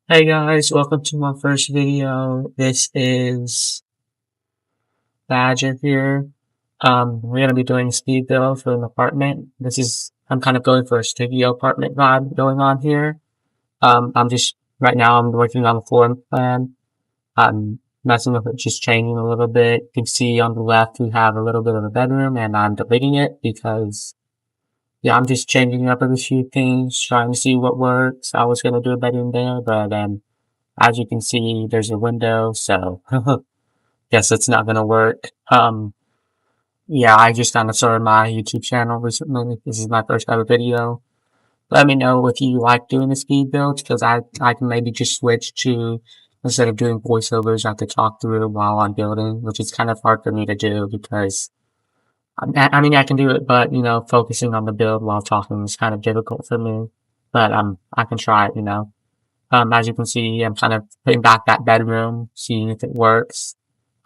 Hey guys, welcome to my first video. This is Badger here. We're gonna be doing a speed build for an apartment. I'm kind of going for a studio apartment vibe going on here. Right now I'm working on the floor plan. I'm messing with it, just changing a little bit. You can see on the left we have a little bit of a bedroom and I'm deleting it because, yeah, I'm just changing up a few things, trying to see what works. I was gonna do a bedroom there, but as you can see, there's a window, so guess it's not gonna work. Yeah, I just kind of started my YouTube channel recently. This is my first ever video. Let me know if you like doing the speed builds, because I can maybe just switch to, instead of doing voiceovers, I have to talk through while I'm building, which is kind of hard for me to do because, I mean, I can do it, but, focusing on the build while talking is kind of difficult for me. But, I can try it, as you can see, I'm kind of putting back that bedroom, seeing if it works.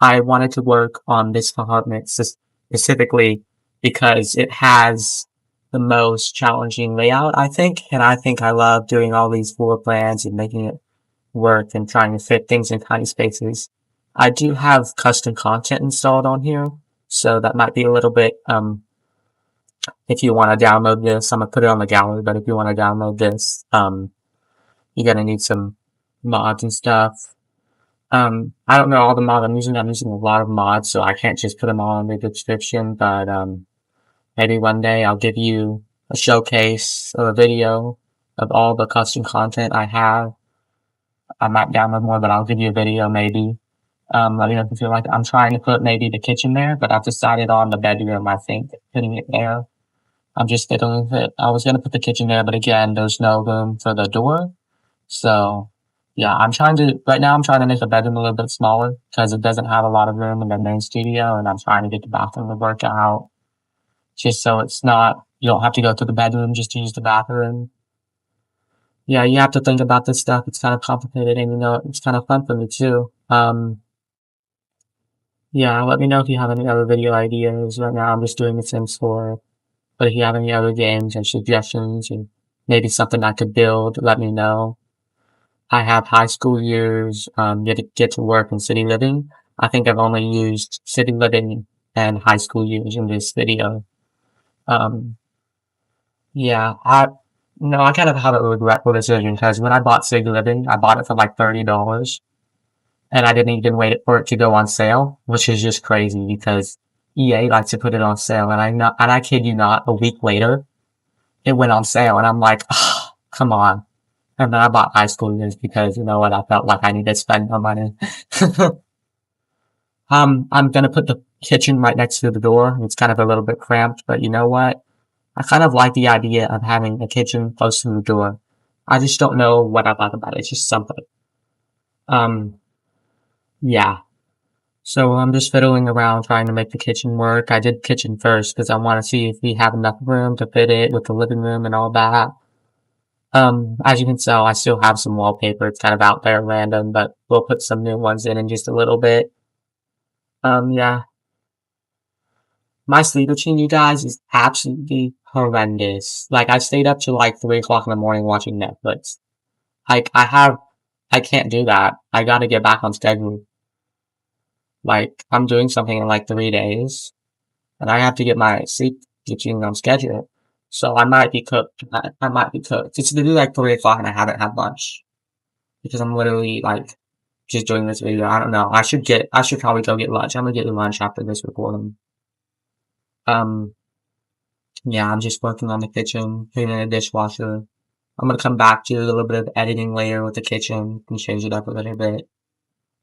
I wanted to work on this apartment specifically because it has the most challenging layout, I think, and I think I love doing all these floor plans and making it work and trying to fit things in tiny spaces. I do have custom content installed on here, so that might be a little bit, if you want to download this, I'm gonna put it on the gallery, but if you want to download this, you're gonna need some mods and stuff. I don't know all the mods I'm using. I'm using a lot of mods, so I can't just put them all in the description, but, maybe one day I'll give you a showcase or a video of all the custom content I have. I might download more, but I'll give you a video maybe. Let me know if you feel like I'm trying to put maybe the kitchen there, but I've decided on the bedroom, I think, putting it there. I'm just fiddling with it. I was gonna put the kitchen there, but again, there's no room for the door. So, yeah, right now I'm trying to make the bedroom a little bit smaller because it doesn't have a lot of room in the main studio, and I'm trying to get the bathroom to work out just so it's not, you don't have to go to the bedroom just to use the bathroom. Yeah, you have to think about this stuff. It's kind of complicated and it's kind of fun for me too. Yeah, let me know if you have any other video ideas. Right now I'm just doing the Sims 4, but if you have any other games and suggestions and maybe something I could build, let me know. I have high school years, get to work in city living. I think I've only used city living and high school years in this video. Um, yeah, I kind of have a regretful decision because when I bought city living, I bought it for like $30 and I didn't even wait for it to go on sale, which is just crazy because EA likes to put it on sale and I kid you not, a week later, it went on sale and I'm like, oh, come on. And then I bought high school years because you know what, I felt like I needed to spend more money. I'm gonna put the kitchen right next to the door. It's kind of a little bit cramped, but you know what? I kind of like the idea of having a kitchen close to the door. I just don't know what I like about it. It's just something. Um, yeah. So I'm just fiddling around trying to make the kitchen work. I did kitchen first because I want to see if we have enough room to fit it with the living room and all that. As you can tell, I still have some wallpaper. It's kind of out there random, but we'll put some new ones in just a little bit. Yeah. My sleep routine, you guys, is absolutely horrendous. Like, I stayed up till like 3 o'clock in the morning watching Netflix. Like, I can't do that. I gotta get back on schedule. Like, I'm doing something in like 3 days, and I have to get my sleep routine on schedule. So I might be cooked. I might be cooked. It's literally like 3 o'clock and I haven't had lunch. Because I'm literally like, just doing this video. I don't know. I should probably go get lunch. I'm gonna get lunch after this recording. Um, yeah, I'm just working on the kitchen, cleaning the dishwasher. I'm gonna come back to a little bit of editing later with the kitchen and change it up a little bit.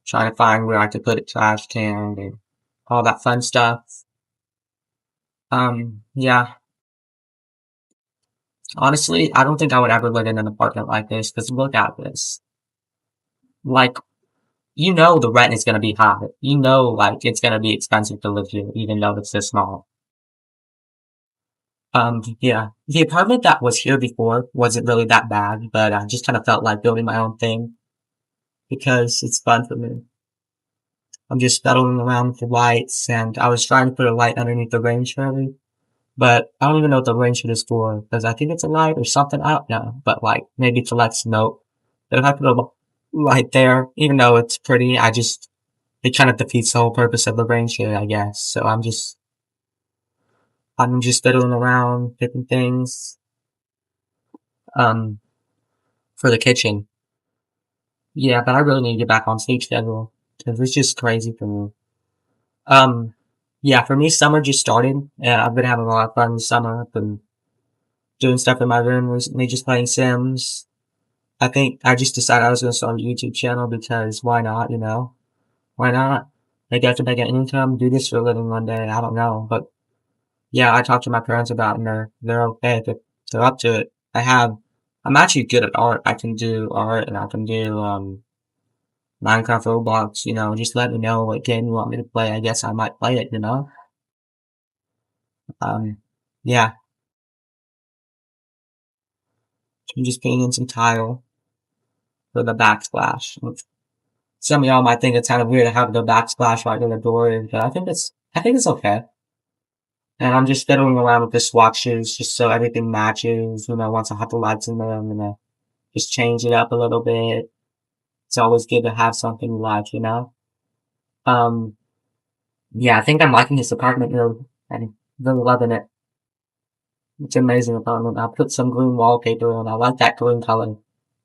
Trying to find where I could put a trash can and all that fun stuff. Yeah. Honestly, I don't think I would ever live in an apartment like this, because look at this. Like, the rent is gonna be high. Like, it's gonna be expensive to live here, even though it's this small. Yeah. The apartment that was here before wasn't really that bad, but I just kind of felt like building my own thing because it's fun for me. I'm just fiddling around with the lights, and I was trying to put a light underneath the rain shade, but I don't even know what the rain shade is for, because I think it's a light or something, I don't know, but like, maybe to let smoke. But if I put right there. Even though it's pretty, it kind of defeats the whole purpose of the range here, I guess. So I'm just fiddling around different things, um, for the kitchen. Yeah, but I really need to get back on sleep schedule because it's just crazy for me. Um, yeah, for me, summer just started, and I've been having a lot of fun this summer. I've been doing stuff in my room recently, just playing Sims. I think I just decided I was going to start a YouTube channel because why not, you know? Why not? Maybe I can make an income, do this for a living one day. I don't know, but yeah, I talked to my parents about it, and they're okay. They're up to it. I'm actually good at art. I can do art, and I can do Minecraft Roblox. You know, just let me know what game you want me to play. I guess I might play it. You know, um, yeah. I'm just painting some tile for the backsplash. Some of y'all might think it's kind of weird to have the backsplash right in the door, but I think it's okay. And I'm just fiddling around with the swatches just so everything matches. You know, once I have the lights in there, I'm gonna just change it up a little bit. It's always good to have something you like, you know? Um, yeah, I think I'm liking this apartment really. I'm really loving it. It's an amazing apartment. I put some green wallpaper on. I like that green color.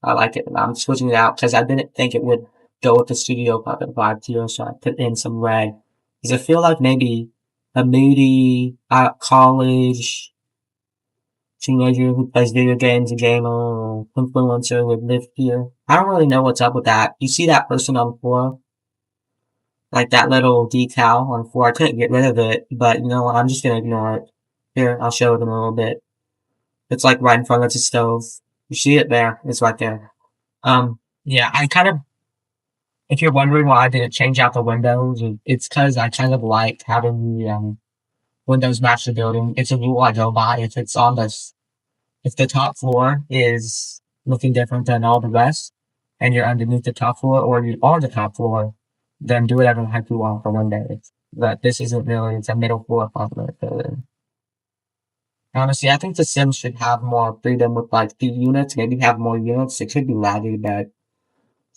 I like it. I'm switching it out because I didn't think it would go with the studio apartment vibe here, so I put in some red. Because I feel like maybe a moody, college teenager who plays video games, a gamer, or influencer would live here. I don't really know what's up with that. You see that person on the floor? Like that little decal on the floor. I couldn't get rid of it, but you know what? I'm just gonna ignore it. Here, I'll show them a little bit. It's like right in front of the stove. You see it there? It's right there. Yeah, if you're wondering why I didn't change out the windows, it's because I kind of like having the, windows match the building. It's a rule I go by. If the top floor is looking different than all the rest, and you're underneath the top floor, or you are the top floor, then do whatever the heck you want for windows. But this isn't really, it's a middle floor apartment. Honestly, I think the Sims should have more freedom with like the units, maybe have more units. It could be laggy, but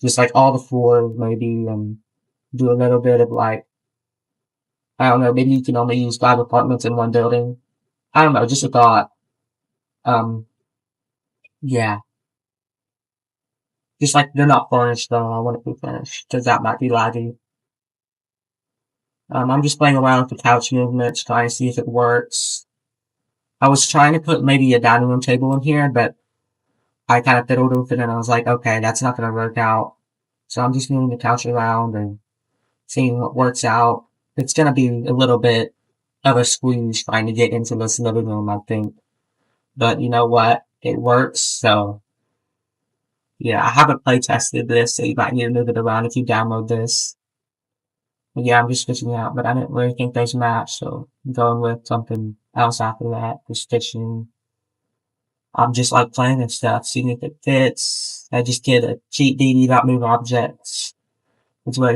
just like all the floors, maybe do a little bit of like I don't know, maybe you can only use 5 apartments in one building. I don't know, just a thought. Um, yeah, just like they're not furnished though. I want to be furnished because that might be laggy. I'm just playing around with the couch movements, trying to see if it works. I was trying to put maybe a dining room table in here, but I kind of fiddled with it and I was like, okay, that's not going to work out. So I'm just moving the couch around and seeing what works out. It's gonna be a little bit of a squeeze trying to get into this living room, I think. But you know what? It works, so yeah, I haven't play tested this, so you might need to move it around if you download this. But yeah, I'm just switching out, but I didn't really think those match, so I'm going with something else after that. The stitching. I'm just like playing and stuff, seeing if it fits. I just did a cheat DD.move objects. It's what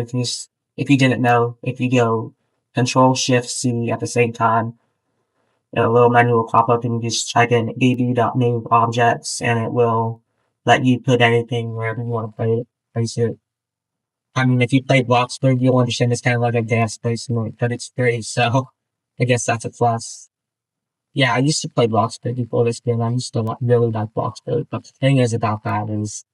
if you didn't know, if you go Control Shift C at the same time, a little menu will pop up and you just type in dd.move objects and it will let you put anything wherever you want to place it. I mean, if you play Bloxburg, you'll understand it's kind of like a dance placement, but it's free, so I guess that's a plus. Yeah, I used to play Bloxburg before this game. I used to really like Bloxburg, but the thing is about that is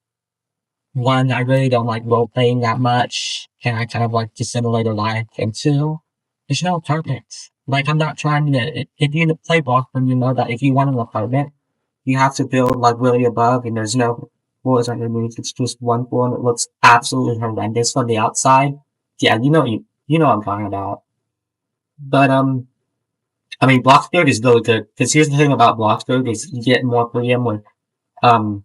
one, I really don't like role playing that much, and I kind of like to simulate a life. And two, there's no apartments. Like, I'm not trying to, if you play Walkman, you know that if you want an apartment, you have to build like really above, and there's no floors underneath. It's just one floor, and it looks absolutely horrendous from the outside. Yeah, you know what I'm talking about. But, I mean, Bloxburg is really good, because here's the thing about Bloxburg is you get more freedom with, um,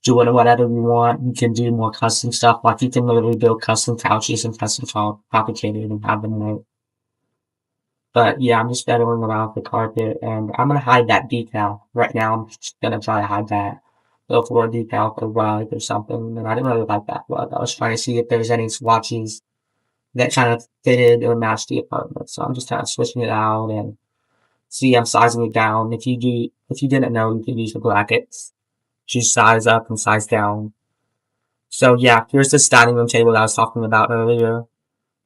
doing whatever you want. You can do more custom stuff. Like you can literally build custom couches and custom complicated and have them made. But yeah, I'm just fiddling around with the carpet and I'm gonna hide that decal. Right now I'm just gonna try to hide that little floor decal for a rug or something. And I didn't really like that rug. I was trying to see if there's any swatches that kind of fitted or matched the apartment. So I'm just kind of switching it out and see I'm sizing it down. If you didn't know, you could use the brackets. Just size up and size down So yeah, here's this dining room table that I was talking about earlier.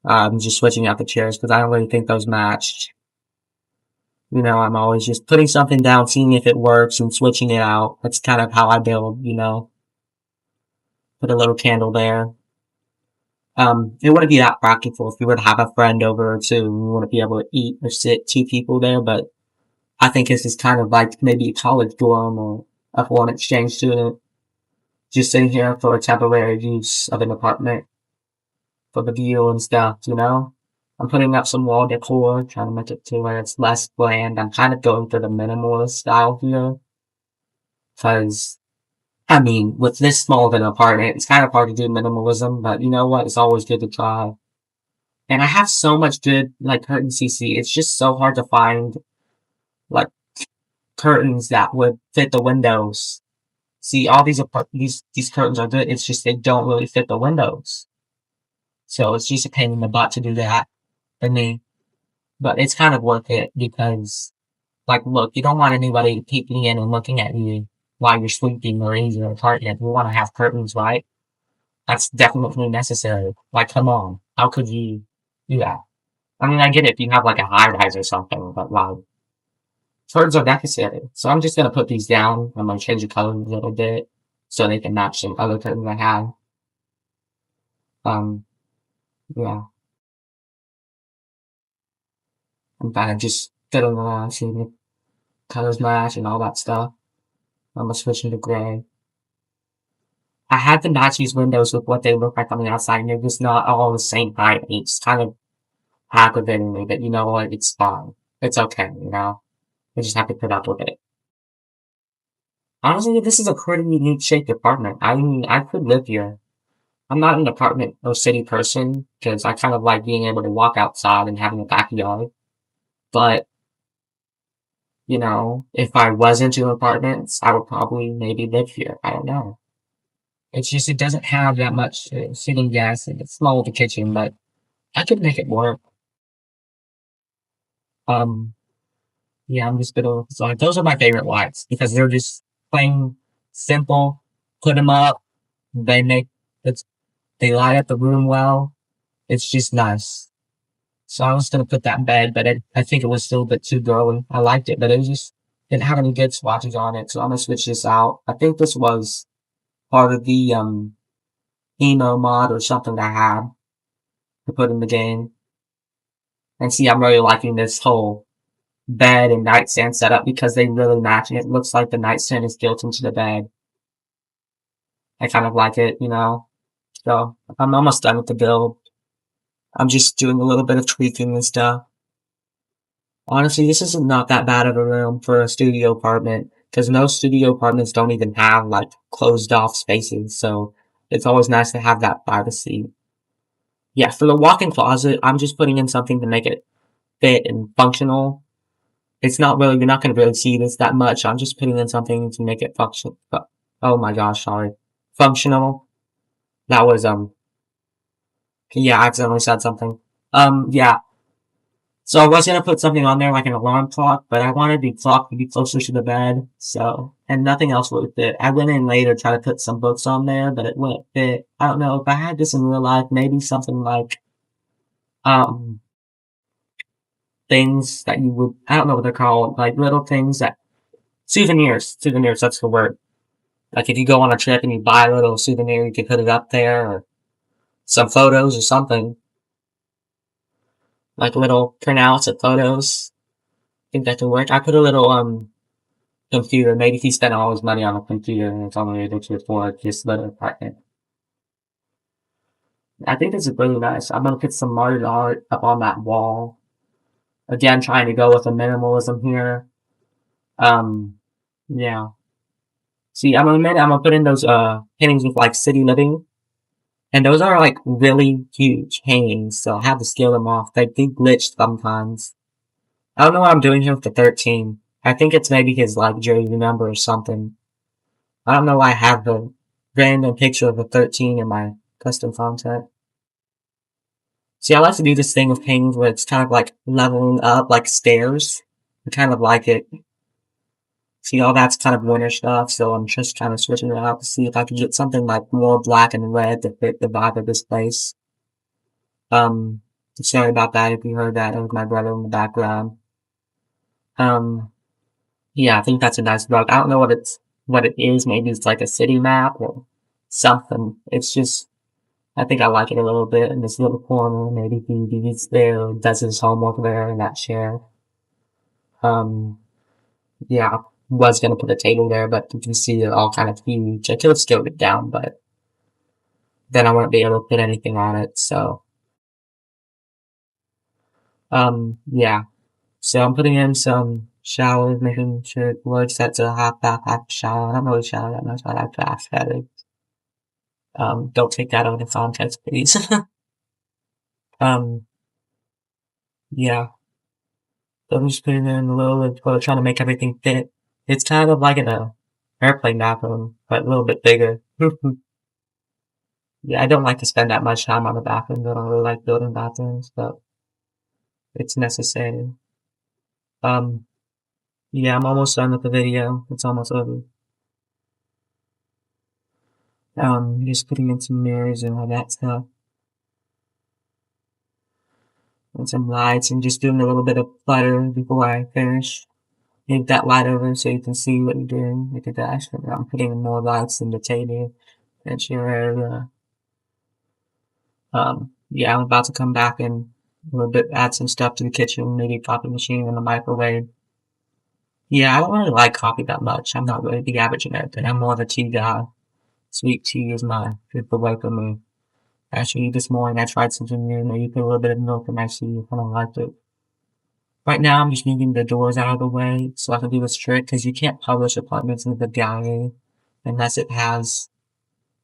I'm just switching out the chairs because I don't really think those match. I'm always just putting something down, seeing if it works, and switching it out. That's kind of how I build. Put a little candle there. It wouldn't be that practical if you were to have a friend over or two, and you wouldn't be able to eat or sit two people there, but I think this is kind of like maybe a college dorm or a foreign exchange student just sitting here for a temporary use of an apartment for the view and stuff. I'm putting up some wall decor, trying to make it to where it's less bland. I'm kind of going for the minimalist style here, because, I mean, with this small of an apartment, it's kind of hard to do minimalism, but you know what? It's always good to try. And I have so much good, like, curtain CC. It's just so hard to find, like, curtains that would fit the windows. See, all these curtains are good. It's just they don't really fit the windows. So it's just a pain in the butt to do that for me. But it's kind of worth it because, like, look, you don't want anybody peeking in and looking at you while you're sleeping or in your apartment. You want to have curtains, right? That's definitely necessary. Like, come on. How could you do that? I mean, I get it if you have, like, a high rise or something, but, like, curtains are necessary. So I'm just gonna put these down. I'm gonna change the color a little bit so they can match some other curtains I have. Um, yeah. I'm kind of just fiddling around, seeing the colors match and all that stuff. I'm gonna switch into gray. I had to match these windows with what they look like on the outside, and they're just not all the same height. It's kind of aggravating me, but you know what? It's fine. It's okay. I just have to put up with it. Honestly, this is a pretty unique shaped apartment. I mean, I could live here. I'm not an apartment or city person, because I kind of like being able to walk outside and having a backyard. But, if I was into apartments, I would probably maybe live here. I don't know. It's just, it doesn't have that much sitting gas, and it's small with the kitchen, but I could make it work. Um, yeah, I'm just gonna, so those are my favorite lights because they're just plain simple. Put them up, they make, it's, they light up the room well. It's just nice. So I was gonna put that in bed, but I think it was still a bit too girly. I liked it, but it was just, didn't have any good swatches on it, so I'm gonna switch this out. I think this was part of the, emo mod or something I had to put in the game. And see, I'm really liking this whole bed and nightstand setup because they really match, and it looks like the nightstand is built into the bed. I kind of like it. So I'm almost done with the build. I'm just doing a little bit of tweaking and stuff. Honestly, this is not that bad of a room for a studio apartment because most studio apartments don't even have like closed off spaces, so it's always nice to have that privacy. Yeah, for the walk-in closet, I'm just putting in something to make it fit and functional. It's not really, you're not going to really see this that much. I'm just putting in something to make it function. Oh my gosh, sorry. Functional. That was, yeah, I accidentally said something. Yeah. So I was gonna put something on there like an alarm clock, but I wanted the clock to be closer to the bed, so, and nothing else would fit. I went in later to try to put some books on there, but it wouldn't fit. I don't know, if I had this in real life, maybe something like, um, things that you would, I don't know what they're called, like little things that, souvenirs, that's the word. Like if you go on a trip and you buy a little souvenir, you can put it up there, or some photos or something. Like little printouts of photos. I think that could work. I put a little, computer. Maybe he spent all his money on a computer and it's only able to afford this little apartment. I think this is really nice. I'm gonna put some modern art up on that wall. Again, trying to go with the minimalism here. Um, yeah. See, I'm gonna put in those, paintings with like city living. And those are like really huge hangings, so I have to scale them off. They do glitch sometimes. I don't know what I'm doing here with the 13. I think it's maybe his like jersey number or something. I don't know why I have the random picture of the 13 in my custom content. See, I like to do this thing with paintings where it's kind of like leveling up like stairs. I kind of like it. See, all that's kind of winter stuff, so I'm just kind of switching it out to see if I can get something like more black and red to fit the vibe of this place. Um, sorry about that if you heard that. It was my brother in the background. Um, yeah, I think that's a nice rug. I don't know what it is. Maybe it's like a city map or something. It's just, I think I like it a little bit in this little corner. Maybe he eats there, or does his homework there in that chair. Um, yeah, I was gonna put a table there, but you can see it all kind of huge. I could have scaled it down, but then I wouldn't be able to put anything on it. So, yeah. So I'm putting in some showers, making sure it works. That's a hot bath, hot shower. I don't really shower that much. I like bath better. Don't take that out of context, please. um, yeah. So I'm just putting in a little bit, trying to make everything fit. It's kind of like an airplane bathroom, but a little bit bigger. Yeah, I don't like to spend that much time on the bathrooms. I don't really like building bathrooms, but it's necessary. Um, yeah, I'm almost done with the video. It's almost over. Just putting in some mirrors and all that stuff. And some lights and just doing a little bit of clutter before I finish. Move that light over so you can see what you're doing. Look at that. I'm putting in more lights in the table and chair area. Yeah, I'm about to come back and a little bit add some stuff to the kitchen, maybe coffee machine and the microwave. Yeah, I don't really like coffee that much. I'm not really the average American. I'm more of a tea guy. Sweet tea is my favorite way for me. Actually, this morning I tried something new. Maybe put a little bit of milk in my tea if I don't like it. Right now, I'm just moving the doors out of the way so I can do this trick because you can't publish appointments in the gallery unless it has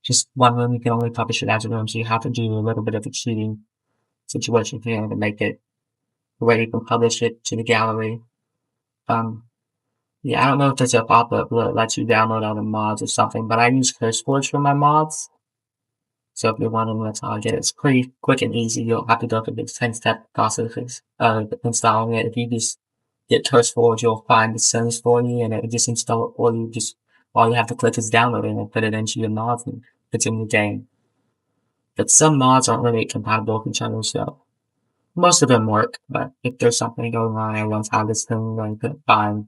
just one room. You can only publish it as a room, so you have to do a little bit of a cheating situation here to make it where you can publish it to the gallery. Um, yeah, I don't know if there's a pop-up that lets you download other mods or something, but I use CurseForge for my mods. So if you're wondering that's how I get it, it's pretty quick and easy. You don't have to go through the 10-step process of installing it. If you just get CurseForge, you'll find the settings for you and it'll just install it for you. Just all you have to click is download it and put it into your mods and it's in the game. But some mods aren't really compatible with each other, so most of them work. But if there's something going on, I once had this thing where you couldn't find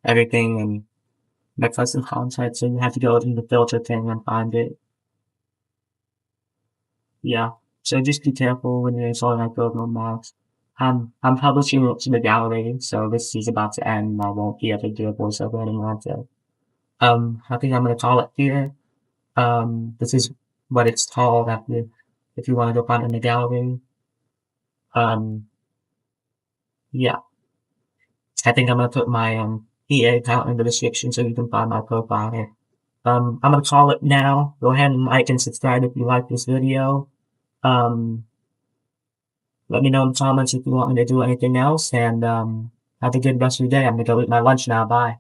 everything and make custom content, so you have to go to the filter thing and find it. Yeah. So just be careful when you're installing like build mode mods. I'm publishing it to the gallery, so this is about to end and I won't be able to do a voiceover anymore. So, I think I'm gonna call it here. This is what it's called after, if you want to go find it in the gallery. Um, yeah. I think I'm gonna put my, EA account in the description so you can find my profile here. I'm gonna call it now. Go ahead and like and subscribe if you like this video. Um, Let me know in the comments if you want me to do anything else, and have a good rest of your day. I'm gonna go eat my lunch now. Bye.